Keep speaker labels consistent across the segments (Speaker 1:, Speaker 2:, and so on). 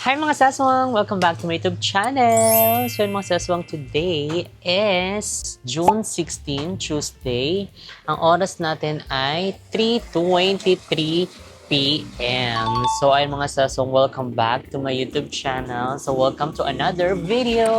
Speaker 1: Hi mga saswang! Welcome back to my YouTube channel! So yun mga saswang, today is June 16, Tuesday. Ang oras natin ay 3:23 p.m. So ayun mga saswang, welcome back to my YouTube channel. So welcome to another video!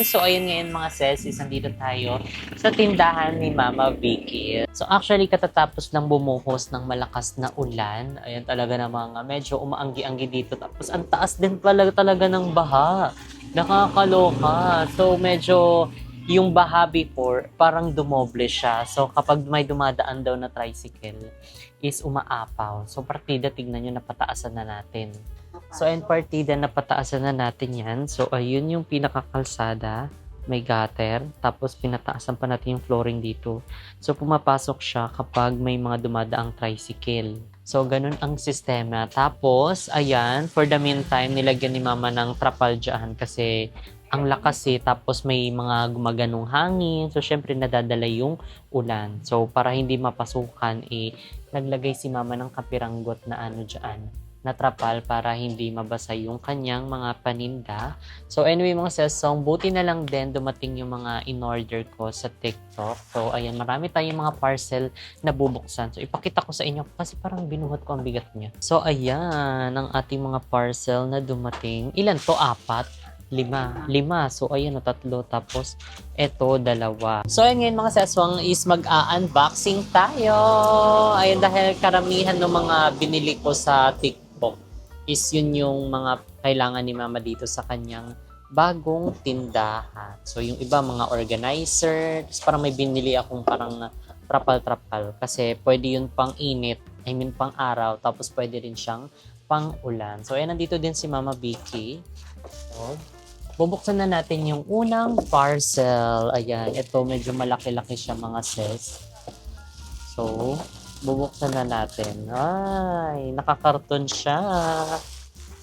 Speaker 1: So ayun ngayon mga sesis, nandito tayo sa tindahan ni Mama Vicky. So actually katatapos lang bumuhos ng malakas na ulan. Ayan talaga namang medyo umaanggi-anggi dito. Tapos ang taas din talaga ng baha. Nakakaloka. So medyo yung baha before parang dumoble siya. So kapag may dumadaan daw na tricycle is umaapaw. So partida, tignan nyo, napataasan na natin. So and partida, napataasan na natin yan. So ayun yung pinakakalsada. May gutter, tapos pinataasan pa natin yung flooring dito. So pumapasok siya kapag may mga dumadaang tricycle. So ganun ang sistema. Tapos, ayan, for the meantime, nilagyan ni Mama ng trapal dyan kasi ang lakas tapos may mga gumaganong hangin. So syempre nadadala yung ulan. So para hindi mapasukan, naglagay si Mama ng kapiranggot na dyan, na trapal para hindi mabasa yung kanyang mga paninda. So anyway mga sesong, buti na lang din dumating yung mga in-order ko sa TikTok. So ayan, marami tayong mga parcel na bubuksan. So ipakita ko sa inyo kasi parang binuhat ko ang bigat niya. So ayan, ang ating mga parcel na dumating. Ilan to? 4? 5. So ayan, 3. Tapos eto 2. So ayun ngayon mga seswang is mag-unboxing tayo. Ayun, dahil karamihan ng mga binili ko sa TikTok is yun yung mga kailangan ni Mama dito sa kanyang bagong tindahan. So yung iba mga organizer, tapos parang may binili akong parang trapal-trapal kasi pwede yun pang init, I mean pang araw, tapos pwede rin siyang pang ulan. So ayan, nandito din si Mama Vicky. So, bubuksan na natin yung unang parcel. Ayan, ito medyo malaki-laki siya mga sis. So, bubuksan na natin. Ay, nakakarton siya.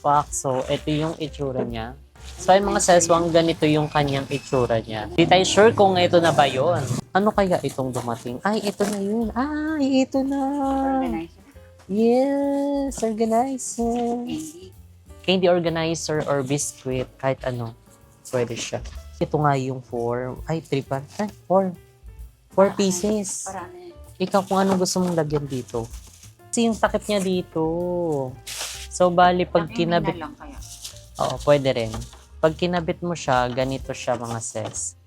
Speaker 1: Fuck. So, ito yung itsura niya. So, ayun mga seswang, ganito yung kanyang itsura niya. Di tayo sure kung ito na ba yun. Ano kaya itong dumating? Ay, ito na yun. Ay, ito na. Yes, organizer. Candy organizer or biscuit, kahit ano, pwede siya. Ito nga yung 4 pieces. Ikaw kung anong gusto mong lagyan dito. Kasi yung takip niya dito. So, bali, pag kinabit... Oo, pwede rin. Pag kinabit mo siya, ganito siya mga ses.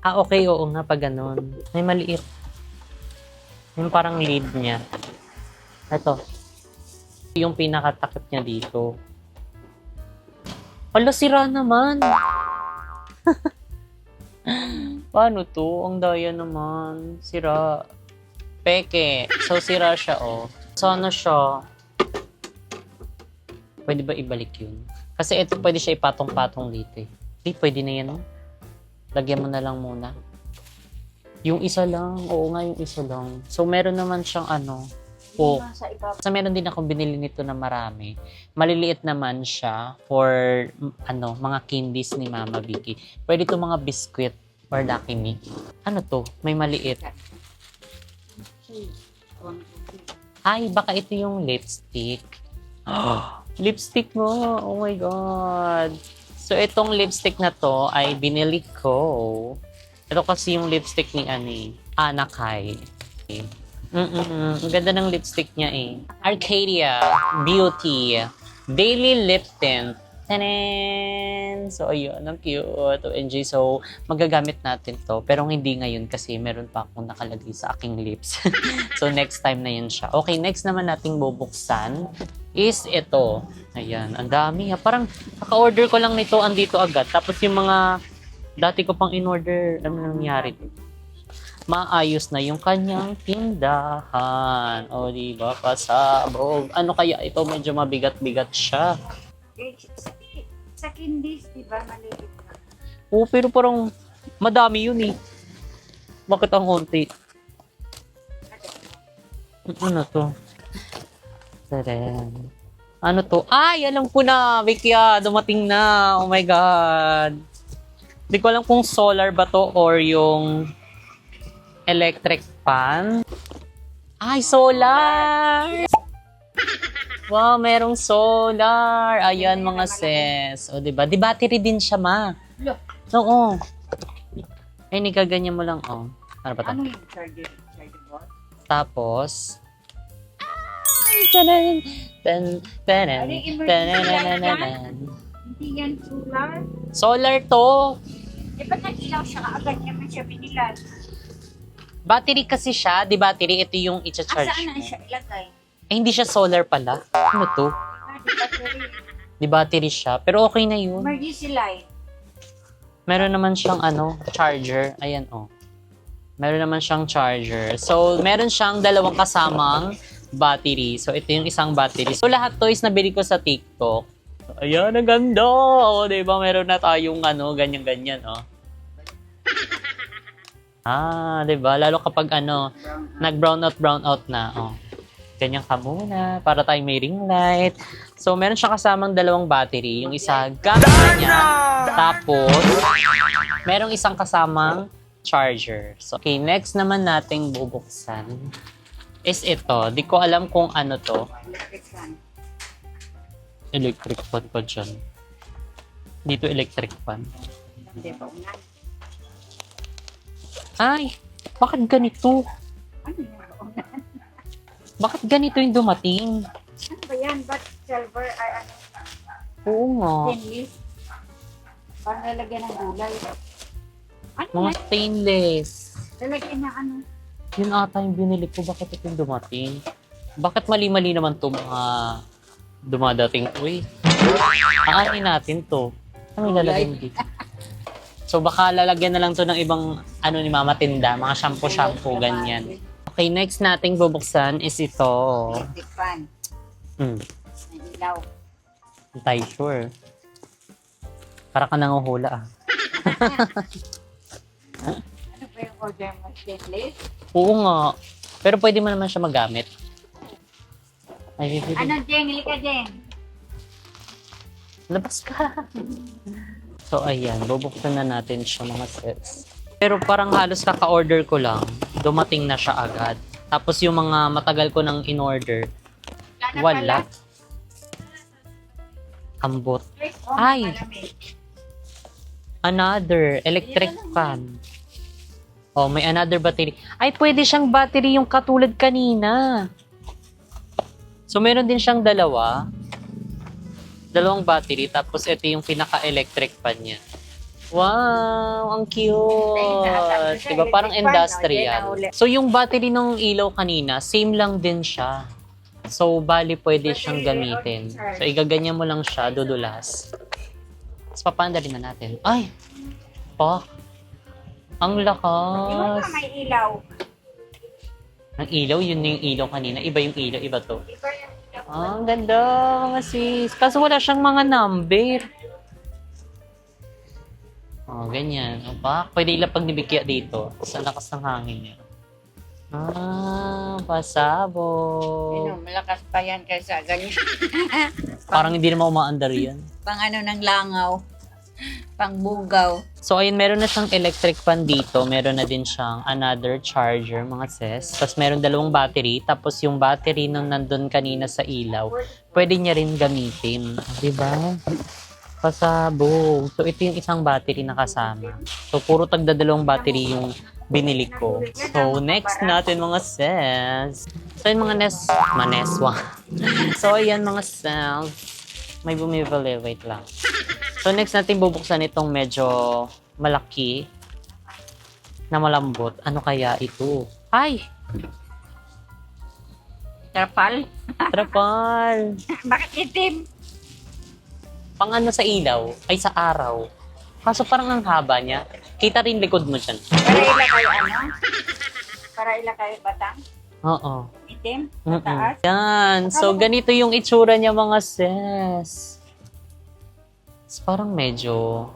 Speaker 1: Okay, oo nga, pag ganun. May maliit. Yung parang lid niya. Ito. Yung pinakatakip niya dito. Wala, sira naman. Paano to? Ang daya naman. Sira. Peke. So, sira siya, oh. Sana siya. Pwede ba ibalik yun? Kasi ito pwede siya ipatong-patong dito eh. Di, pwede na yan, oh. Lagyan mo na lang muna. Yung isa lang. Oo nga, yung isa lang. So, meron naman siyang po. So, meron din akong binili nito na marami. Maliliit naman siya for mga candies ni Mama Vicky. Pwede ito mga biscuit or Lucky Me. Ano to? May maliit. Ay, baka ito yung lipstick. Lipstick mo! Oh my God! So, itong lipstick na to ay binili ko. Ito kasi yung lipstick ni Anakay. Ang ganda ng lipstick niya eh. Arcadia Beauty Daily Lip Tint. Tanan! So, ayun. Ang cute. OMG. So, magagamit natin to. Pero hindi ngayon kasi meron pa akong nakalagay sa aking lips. So, next time na yun siya. Okay, next naman nating bubuksan is ito. Ayan. Ang dami. Parang kaka-order ko lang nito, andito agad. Tapos yung mga dati ko pang in-order, ano nangyari dito? Maayos na yung kanyang tindahan. O, diba? Pasabog. Ano kaya ito? Medyo mabigat-bigat siya.
Speaker 2: Sa candies, diba? Maliit na.
Speaker 1: Oo, pero parang madami yun eh. Bakit ang konti? Ano to? Taren. Ano to? Ay, alam ko na! Vikya, dumating na! Oh my God! Hindi ko alam kung solar ba to or yung electric fan. Ay, solar! Wow, merong solar. Ayan, mga sis. O, diba? Di battery din siya, ma.
Speaker 2: Look,
Speaker 1: Oo. Ay, nikaganyan mo lang, oh. Ano ba
Speaker 2: ano
Speaker 1: to?
Speaker 2: yung charger board?
Speaker 1: Tapos, ay, tanan, tan, tanan,
Speaker 2: Ano yung
Speaker 1: tananananan.
Speaker 2: Hindi yan solar.
Speaker 1: Solar to.
Speaker 2: Eh, ba't nag-ilaw siya kaagad naman siya binilan?
Speaker 1: Battery kasi siya. Di battery, ito yung i-charge.
Speaker 2: Saan na siya ilagay?
Speaker 1: Eh, hindi siya solar pala. Ano to?
Speaker 2: Di battery.
Speaker 1: Di battery siya. Pero okay na yun.
Speaker 2: Emergency light.
Speaker 1: Meron naman siyang charger. Ayan, oh. Meron naman siyang charger. So, meron siyang dalawang kasamang battery. So, ito yung isang battery. So, lahat to is nabili ko sa TikTok. Ayan, ang ganda! O, diba? Meron na tayong ganyan-ganyan, oh. Diba? Lalo kapag nag-brown out na, oh. Ganyan ka muna, para tayo may ring light. So, meron siya kasamang dalawang battery. Yung isa, gamit na niya. Tapos, merong isang kasamang charger. So, okay, next naman nating bubuksan is ito. Di ko alam kung ano to.
Speaker 2: Electric fan.
Speaker 1: Electric fan pa dyan. Dito electric fan.
Speaker 2: Hindi pa unan.
Speaker 1: Ay, bakit ganito?
Speaker 2: Ano yung unan?
Speaker 1: Bakit ganito yung dumating?
Speaker 2: Ano ba yan? Ba't silver ay ano?
Speaker 1: Oo nga.
Speaker 2: Stainless? Parang lalagyan ng gulay. Ano
Speaker 1: Mga
Speaker 2: yan?
Speaker 1: stainless.
Speaker 2: Lalagyan na ano?
Speaker 1: Yun ata yung binili ko. Bakit ito yung dumating? Bakit mali-mali naman to mga dumadating? Uy, aanin natin to. Ano yung lalagyan dito? So baka lalagyan na lang to ng ibang ni Mama Tinda. Mga shampoo, ganyan. Okay, next nating bubuksan is ito.
Speaker 2: Electric fan. May ilaw.
Speaker 1: Tayo sure. Para ka nanguhula ah.
Speaker 2: Ano ba yung order mo? Stainless?
Speaker 1: Oo nga. Pero pwede mo naman siya magamit. Ay,
Speaker 2: Ano, Jeng? Halika, Jeng.
Speaker 1: labas ka. So, ayan. Bubuksan na natin siya mga sets. Pero parang halos kaka-order ko lang. Dumating na siya agad. Tapos yung mga matagal ko nang in-order, wala. Ambot. Ay! Another electric fan. Oh, may another battery. Ay, pwede siyang battery yung katulad kanina. So, meron din siyang dalawang battery, tapos ito yung pinaka-electric fan niya. Wow, ang cute. Diba? Parang industrial. So, yung battery ng ilaw kanina, same lang din siya. So, bali pwede siyang gamitin. So, igaganyan mo lang siya, dudulas. Tapos, papanda rin na natin. Ay! Pak! Ang
Speaker 2: Di ba
Speaker 1: lakas!
Speaker 2: may ilaw?
Speaker 1: Ang ilaw, yun yung ilaw kanina. Iba yung ilaw, iba to.
Speaker 2: Iba yung ilaw.
Speaker 1: Ang ganda, mga sis. Kaso wala siyang mga number. Oh, ganyan. O ba? Pwede ilapag ni Bikya dito sa lakas ng hangin niya. Pasabog.
Speaker 2: Malakas pa yan kaysa ganyan.
Speaker 1: Parang hindi naman umaandar yan.
Speaker 2: Pang ano ng langaw. Pang bugaw.
Speaker 1: So, ayun, meron na siyang electric fan dito. Meron na din siyang another charger, mga sis. Tapos, meron dalawang battery. Tapos, yung battery nung nandun kanina sa ilaw, pwede niya rin gamitin. Diba? Pasabog. So, ito yung isang battery na kasama. So, puro tagdadalawang battery yung binili ko. So, next natin, mga sis. So, yung mga maneswa. So, ayan, mga sis. May bumibili. Wait lang. So, next natin bubuksan itong medyo malaki na malambot. Ano kaya ito? Ay!
Speaker 2: Trapal?
Speaker 1: Trapal!
Speaker 2: Bakit itim?
Speaker 1: Pang ano sa ilaw? Ay, sa araw. Kaso parang ang haba niya. Kita rin likod mo dyan.
Speaker 2: Para ilakay ano? Para ilakay batang?
Speaker 1: Oo.
Speaker 2: Itim?
Speaker 1: Mm-mm.
Speaker 2: Taas?
Speaker 1: Yan. So, ganito yung itsura niya, mga sis. Parang medyo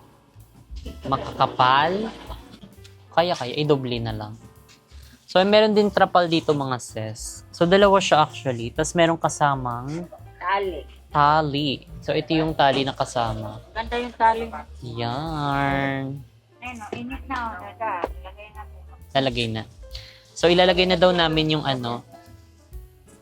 Speaker 1: makakapal. Kaya, i-doble na lang. So, meron din trapal dito, mga sis. So, dalawa siya actually. Tapos, meron kasamang
Speaker 2: Tali.
Speaker 1: tali. So, ito yung tali na kasama.
Speaker 2: Ganda yung tali.
Speaker 1: Yarn.
Speaker 2: Ayun o, init na o. Lagay na.
Speaker 1: Lalagay na. So, ilalagay na daw namin yung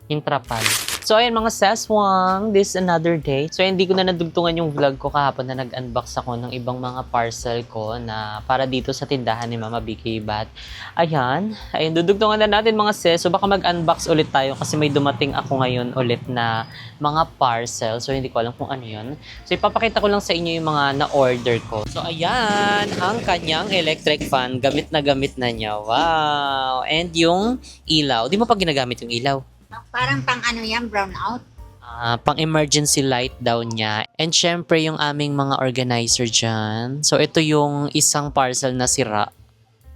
Speaker 1: yung trapal. So, ayan mga seswang, this is another day. So, hindi ko na nadugtungan yung vlog ko kahapon na nag-unbox ako ng ibang mga parcel ko na para dito sa tindahan ni Mama Vicky. But, ayan, dudugtungan na natin mga ses. So, baka mag-unbox ulit tayo kasi may dumating ako ngayon ulit na mga parcel. So, hindi ko alam kung ano yun. So, ipapakita ko lang sa inyo yung mga na-order ko. So, ayan, ang kanyang electric fan. Gamit na niya. Wow! And yung ilaw. Di mo pa ginagamit yung ilaw?
Speaker 2: Parang pang ano yan, brown out.
Speaker 1: Pang emergency light daw niya. And syempre yung aming mga organizer dyan. So ito yung isang parcel na sira.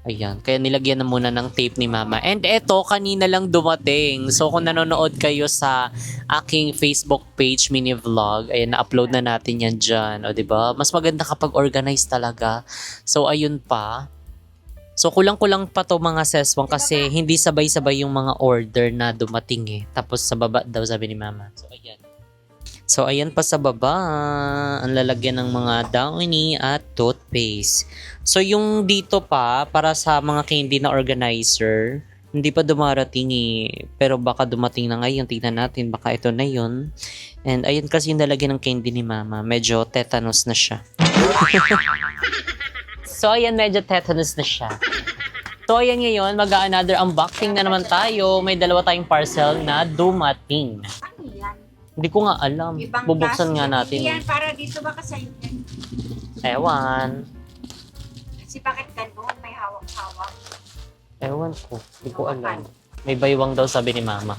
Speaker 1: Ayan, kaya nilagyan na muna ng tape ni Mama. And eto, kanina lang dumating. So kung nanonood kayo sa aking Facebook page mini vlog, ayan, na-upload na natin yan dyan. O diba? Mas maganda kapag organized talaga. So ayun pa. So, kulang-kulang pa to mga seswang kasi hindi sabay-sabay yung mga order na dumating eh. Tapos sa baba daw sabi ni Mama. So, ayan. So, ayan pa sa baba. Ang lalagyan ng mga downy at toothpaste. So, yung dito pa, para sa mga candy na organizer, hindi pa dumarating eh. Pero baka dumating na ngayon. Tingnan natin. Baka ito na yun. And ayan kasi yung lalagyan ng candy ni Mama. Medyo tetanus na siya. So, ayan, medyo tetanus na siya. So, ayan ngayon, mag-another unboxing na naman tayo. May dalawa tayong parcel na dumating.
Speaker 2: Ano yan?
Speaker 1: Hindi ko nga alam.
Speaker 2: Ibang
Speaker 1: Bubuksan
Speaker 2: plastic.
Speaker 1: nga natin.
Speaker 2: Hindi yan, para dito ba kasayo yan?
Speaker 1: Ewan.
Speaker 2: Kasi bakit ganun? May hawak-hawak.
Speaker 1: Ewan ko. Hindi ko alam. May baywang daw sabi ni Mama.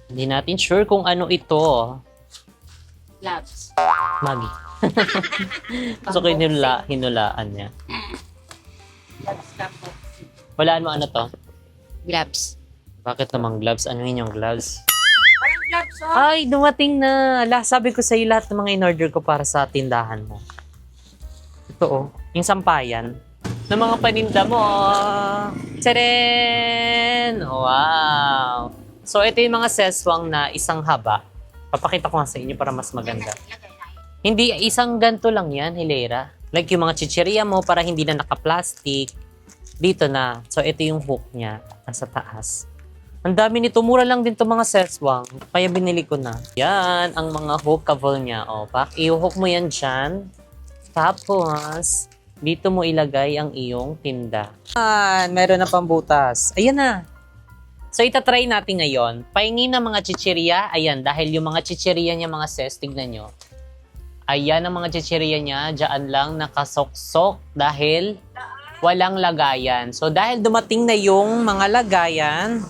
Speaker 1: Hindi natin sure kung ano ito.
Speaker 2: Gloves.
Speaker 1: Maggie. So, hinulaan niya.
Speaker 2: Gloves ka po.
Speaker 1: Walaan mo ano to?
Speaker 2: Gloves.
Speaker 1: Bakit namang gloves? Ano yun yung gloves?
Speaker 2: Walang gloves, oh.
Speaker 1: Ay, dumating na. Sabi ko sa'yo lahat ng mga in-order ko para sa tindahan mo. Ito oh, yung sampayan ng mga paninda mo. Tadaan! Wow! So, ito yung mga seswang na isang haba. Papakita ko nga sa inyo para mas maganda. Hindi, isang ganto lang yan, hilera. Like yung mga chicheria mo para hindi na naka-plastic. Dito na. So, ito yung hook niya. Nasa taas. Ang dami nito. Mura lang din to mga seswang. Kaya binili ko na. Yan, ang mga hookable niya. O, i-hook mo yan dyan. Tapos, dito mo ilagay ang iyong tinda. Meron na pambutas. Ayan na. So, itatry natin ngayon. Paingin ng mga chicheria. Ayan, dahil yung mga chicheria niya, mga ses, tignan nyo. Ayan ang mga chicheria niya. Diyan lang nakasoksok dahil walang lagayan. So, dahil dumating na yung mga lagayan,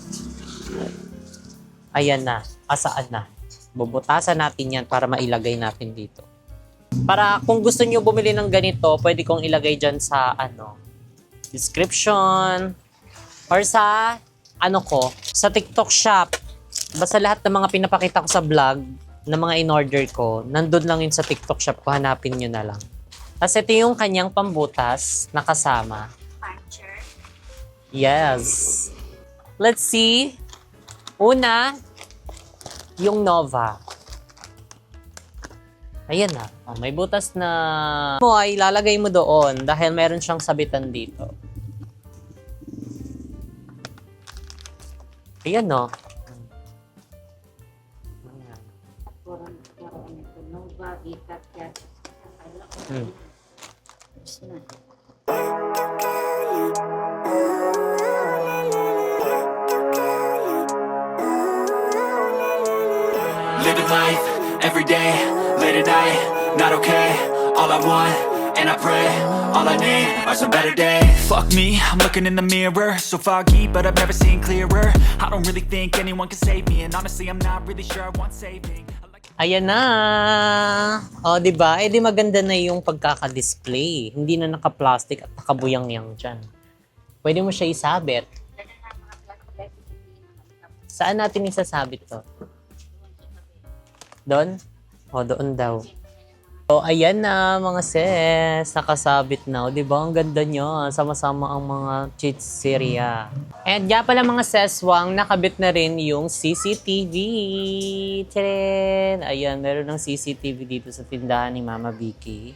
Speaker 1: ayan na. Asaan na. Bubutasan natin yan para mailagay natin dito. Para kung gusto nyo bumili ng ganito, pwede kong ilagay dyan sa description or sa sa TikTok shop. Basta lahat ng mga pinapakita ko sa vlog na mga in-order ko, nandun lang yun sa TikTok shop ko. Hanapin nyo na lang. Tapos ito yung kanyang pambutas na kasama.
Speaker 2: Puncher.
Speaker 1: Yes. Let's see. Una, yung Nova. Ayan na. Oh, may butas na mo ay ilalagay mo doon dahil meron siyang sabitan dito. Ayan no.
Speaker 2: Nova, ikat yan.
Speaker 3: Living life, every day, late at night, not okay. All I want, and I pray, all I need are some better days. Fuck me, I'm looking in the mirror, so foggy, but I've never seen clearer. I don't really think anyone can save me, and honestly, I'm not really sure I want saving.
Speaker 1: Ayan na. O, diba? Eh, di maganda na yung pagkaka-display. Hindi na naka-plastic at nakabuyang-yang dyan. Pwede mo siya isabit. Saan natin isasabit to? Doon? O, doon daw. So, ayan na mga sis. Nakasabit na. O, diba? Ang ganda nyo. Sama-sama ang mga chicheria. And nga pala mga seswang, nakabit na rin yung CCTV. Tcharin! Ayan, meron ng CCTV dito sa tindahan ni Mama Vicky.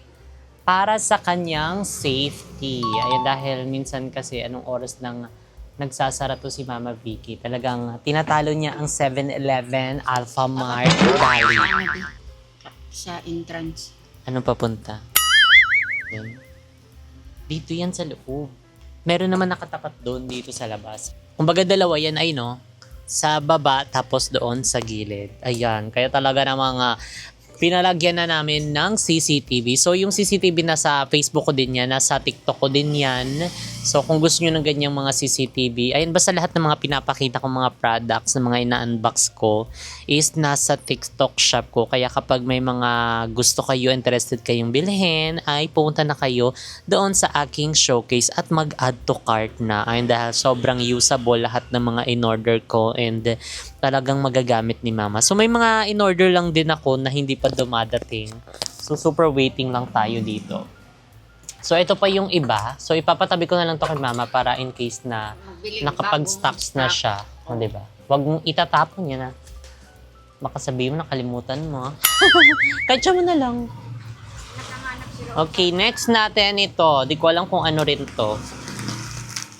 Speaker 1: Para sa kanyang safety. Ayan, dahil minsan kasi anong oras ng nagsasara to si Mama Vicky. Talagang tinatalo niya ang 7-Eleven, Alpha Mart, Dali.
Speaker 2: Sa entrance.
Speaker 1: Ano papunta? Yan. Dito yan sa loob. Meron naman nakatapat doon dito sa labas. Kumbaga dalawa yan ay no, sa baba tapos doon sa gilid. Ayan, kaya talaga ng mga pinalagyan na namin ng CCTV. So, yung CCTV nasa Facebook ko din yan, nasa TikTok ko din yan. So, kung gusto nyo ng ganyang mga CCTV, ayun, basta lahat ng mga pinapakita kong mga products, ng mga ina-unbox ko, is nasa TikTok shop ko. Kaya kapag may mga gusto kayo, interested kayong bilhin, ay pumunta na kayo doon sa aking showcase at mag-add to cart na. Ayun, dahil sobrang usable lahat ng mga in-order ko and talagang magagamit ni Mama. So, may mga in-order lang din ako na hindi pa dumadating. So, super waiting lang tayo dito. So, ito pa yung iba. So, ipapatabi ko na lang to kay Mama para in case na nakapag-stocks na siya. O, diba? Huwag mong itatapon yan, ha? Baka sabihin mo, nakalimutan mo. Kahit siya mo na lang. Okay, next natin ito. Di ko alam kung ano rin to.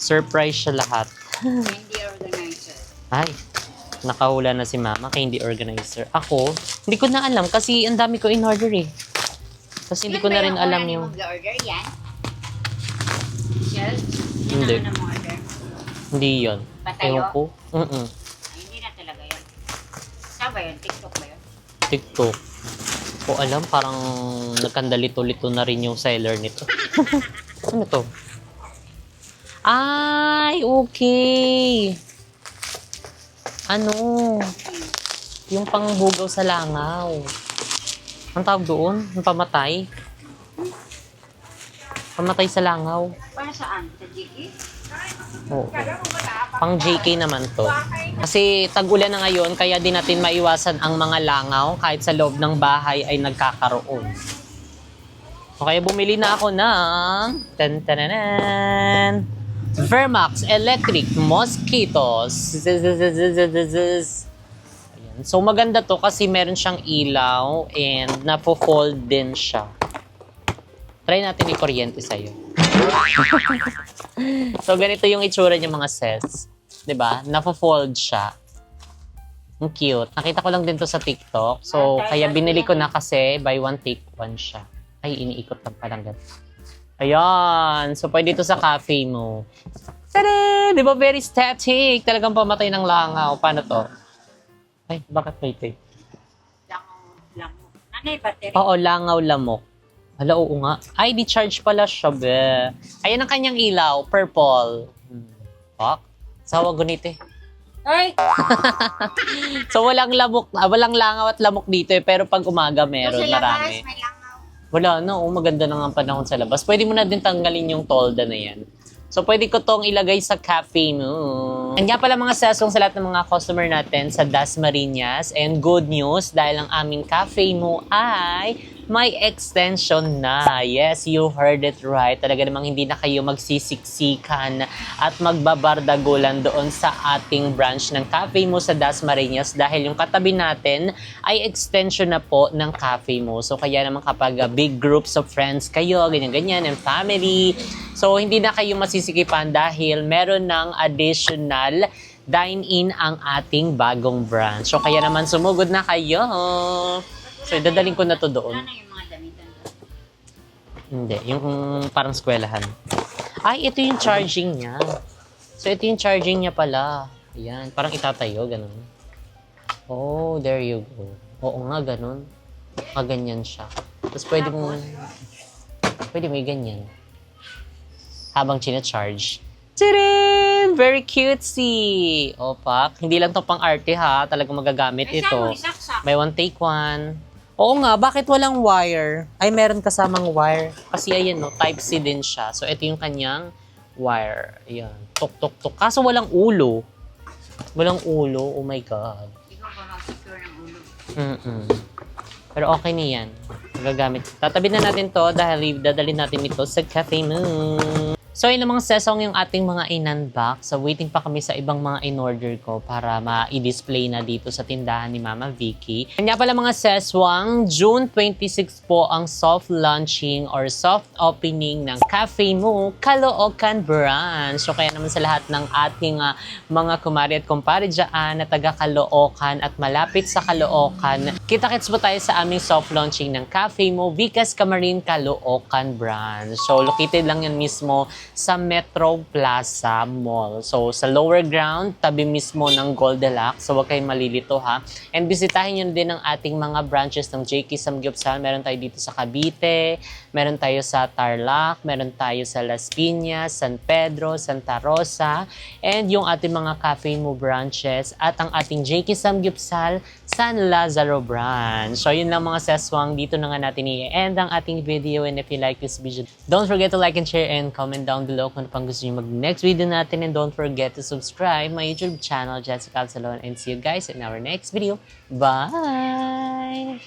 Speaker 1: Surprise siya lahat.
Speaker 2: Hindi organizer.
Speaker 1: Ay, nakahula na si Mama kay hindi organizer. Ako, hindi ko na alam kasi ang dami ko in-order eh. Kasi hindi ko na rin alam yung...
Speaker 2: Mag-order yan? Shell?
Speaker 1: Hindi.
Speaker 2: Yan ang order.
Speaker 1: Hindi yun.
Speaker 2: Patayo?
Speaker 1: Ewan ko.
Speaker 2: Ay, hindi na talaga yan. Saan ba yun? TikTok ba yun?
Speaker 1: TikTok. Ko alam, parang nagkandalito-lito na rin yung seller nito. Ano to? Ay, okay. Ano? Yung pangbugaw sa langaw. Ang tawag doon? Yung pamatay? Pamatay sa langaw.
Speaker 2: Para saan? Sa Jiggy?
Speaker 1: Oo. Pang JK naman to. Kasi tag-ulan na ngayon, kaya di natin maiwasan ang mga langaw kahit sa loob ng bahay ay nagkakaroon. So, kaya bumili na ako ng tan-tananan, Vermax Electric Mosquitoes. Ayan. So maganda to kasi meron siyang ilaw and napo-fold din siya. Try natin i-kuryente sa'yo. So ganito yung itsura niya mga sis. 'Di ba? Napo-fold siya. Ang cute. Nakita ko lang din to sa TikTok. So kaya binili ko na kasi buy one take one siya. Ay, iniikot lang palang ganito. Ayan. So pwede to sa cafe mo. Tada! 'Di ba very static? Talagang pamatay ng langaw. Paano to? Ay, bakit may tape?
Speaker 2: Langaw. Nanay, battery.
Speaker 1: Oo, langaw lamok. Hala, oo nga. Ay, di-charge pala siya, be. Ayan ang kanyang ilaw, purple. Fuck. Sawa gunite.
Speaker 2: Ay!
Speaker 1: So, walang lamok, walang langaw at lamok dito eh, pero pag umaga meron,
Speaker 2: Sa labas,
Speaker 1: marami.
Speaker 2: may langaw.
Speaker 1: Wala na, maganda na nga ang panahon sa labas. Pwede mo na din tanggalin yung tolda na yan. So, pwede ko tong ilagay sa cafe mo. And nga pala mga sasong sa lahat ng mga customer natin sa Dasmariñas. And good news, dahil ang aming cafe mo ay may extension na. Yes, you heard it right. Talaga namang hindi na kayo magsisiksikan at magbabardagulan doon sa ating branch ng cafe mo sa Dasmariñas dahil yung katabi natin ay extension na po ng cafe mo. So kaya naman kapag big groups of friends kayo, ganyan-ganyan, and family, so hindi na kayo masisikipan dahil meron ng additional dine-in ang ating bagong branch. So kaya naman sumugod na kayo. So, dadalhin ko na to doon.
Speaker 2: Wala na yung mga damitan doon.
Speaker 1: Hindi, yung parang eskwelahan. Ay, ito yung charging niya. So, ito yung charging niya pala. Ayan, parang itatayo, ganun. Oh, there you go. Oo nga, ganun. Ganyan siya. Tapos pwede may ganyan. Habang charge. Tadam! Very cutesy! Opak, hindi lang to pang arte ha. Talagang magagamit
Speaker 2: Ay,
Speaker 1: ito.
Speaker 2: saan mo isaksak?
Speaker 1: May one take one. Oo nga, bakit walang wire? Ay, meron kasamang wire. Kasi ayan, no, Type-C din siya. So, ito yung kanyang wire. Ayan. Tok-tok-tok. Kaso walang ulo. Walang ulo. Oh my God.
Speaker 2: Ikaw ba mag-secure ng ulo?
Speaker 1: Pero okay na yan. Magagamit. Tatabi na natin to dahil dadalhin natin ito sa cafe mo. So yun ang mga sesong yung ating mga in-unbox. So waiting pa kami sa ibang mga in-order ko para ma-i-display na dito sa tindahan ni Mama Vicky. Kanya pala mga seswang, June 26 po ang soft launching or soft opening ng Cafe Mo Caloocan branch. So kaya naman sa lahat ng ating mga kumari at kumpare dyan na taga Caloocan at malapit sa Caloocan, kita-kits po tayo sa aming soft launching ng Cafe Mo Vicas Camarin Caloocan branch. So located lang yan mismo sa Metro Plaza Mall. So, sa lower ground, tabi mismo ng Goldilocks. So, huwag kayong malilito ha. And bisitahin nyo din ang ating mga branches ng JK Samgyupsal. Meron tayo dito sa Cavite, meron tayo sa Tarlac, meron tayo sa Las Piñas, San Pedro, Santa Rosa, and yung ating mga Cafe Mo branches at ang ating JK Samgyupsal San Lazaro branch. So, yun lang mga seswang. Dito na nga natin i-end ang ating video. And if you like this video, don't forget to like and share and comment down below kung ano pang gusto nyo mag-next video natin. And don't forget to subscribe my YouTube channel, Jessica Absalon. And see you guys in our next video. Bye!